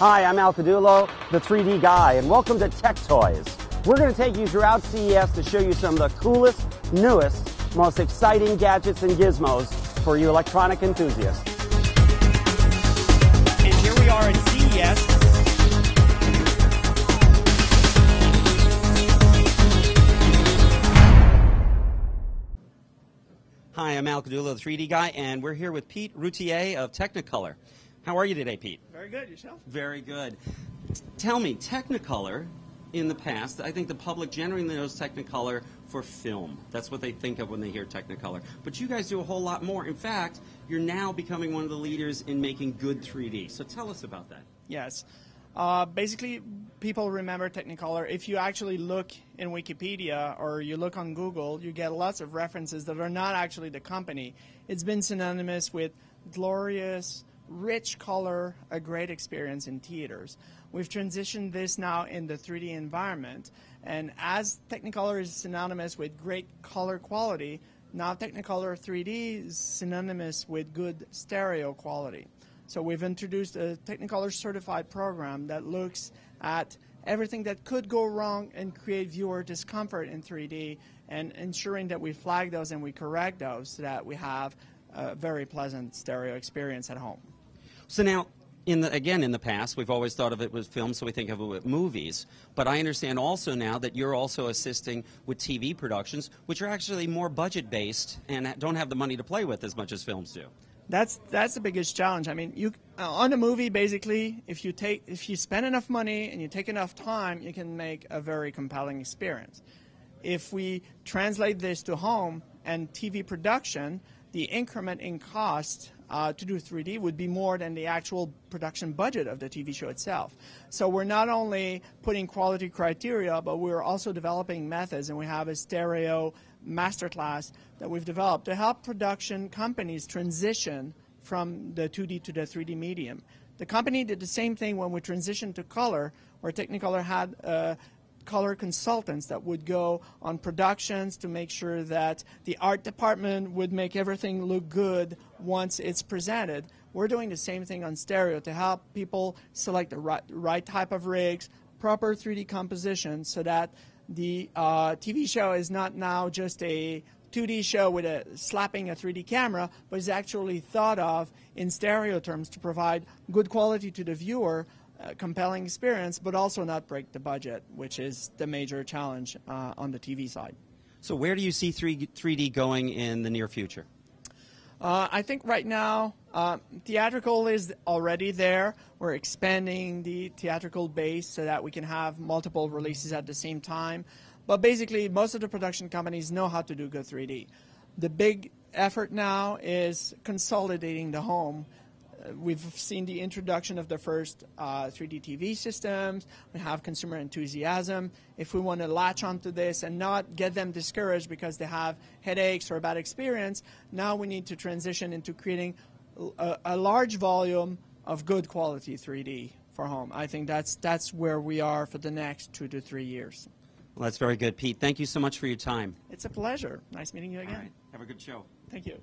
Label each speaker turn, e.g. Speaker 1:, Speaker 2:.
Speaker 1: Hi, I'm Caudullo, the 3D guy, and welcome to Tech Toys. We're going to take you throughout CES to show you some of the coolest, newest, most exciting gadgets and gizmos for you electronic enthusiasts.
Speaker 2: And here we are at CES.
Speaker 1: Hi, I'm Caudullo, the 3D guy, and we're here with Pete Routhier of Technicolor. How are you today, Pete?
Speaker 2: Very good. Yourself?
Speaker 1: Very good. Tell me, Technicolor, in the past, I think the public generally knows Technicolor for film. That's what they think of when they hear Technicolor. But you guys do a whole lot more. In fact, you're now becoming one of the leaders in making good 3D. So tell us about that.
Speaker 2: Yes. Basically, people remember Technicolor. If you actually look in Wikipedia or you look on Google, you get lots of references that are not actually the company. It's been synonymous with glorious, rich color, a great experience in theaters. We've transitioned this now in the 3D environment, and as Technicolor is synonymous with great color quality, now Technicolor 3D is synonymous with good stereo quality. So we've introduced a Technicolor certified program that looks at everything that could go wrong and create viewer discomfort in 3D, and ensuring that we flag those and we correct those so that we have a very pleasant stereo experience at home.
Speaker 1: So now, in the past, we've always thought of it with film, so we think of it with movies. But I understand also now that you're also assisting with TV productions, which are actually more budget-based and don't have the money to play with as much as films do.
Speaker 2: That's the biggest challenge. I mean, on a movie, basically, if you spend enough money and you take enough time, you can make a very compelling experience. If we translate this to home and TV production, the increment in cost to do 3D would be more than the actual production budget of the TV show itself. So we're not only putting quality criteria, but we're also developing methods, and we have a stereo masterclass that we've developed to help production companies transition from the 2D to the 3D medium. The company did the same thing when we transitioned to color, where Technicolor had color consultants that would go on productions to make sure that the art department would make everything look good once it's presented. We're doing the same thing on stereo to help people select the right type of rigs, proper 3D composition, so that the TV show is not now just a 2D show with slapping a 3D camera, but is actually thought of in stereo terms to provide good quality to the viewer, compelling experience, but also not break the budget, which is the major challenge on the TV side.
Speaker 1: So where do you see 3D going in the near future?
Speaker 2: I think right now theatrical is already there. We're expanding the theatrical base so that we can have multiple releases at the same time. But basically, most of the production companies know how to do good 3D. The big effort now is consolidating the home. We've seen the introduction of the first 3D TV systems. We have consumer enthusiasm. If we want to latch onto this and not get them discouraged because they have headaches or a bad experience, now we need to transition into creating a large volume of good quality 3D for home. I think that's where we are for the next 2 to 3 years.
Speaker 1: Well, that's very good, Pete. Thank you so much for your time.
Speaker 2: It's a pleasure. Nice meeting you again.
Speaker 1: All right. Have a good show.
Speaker 2: Thank you.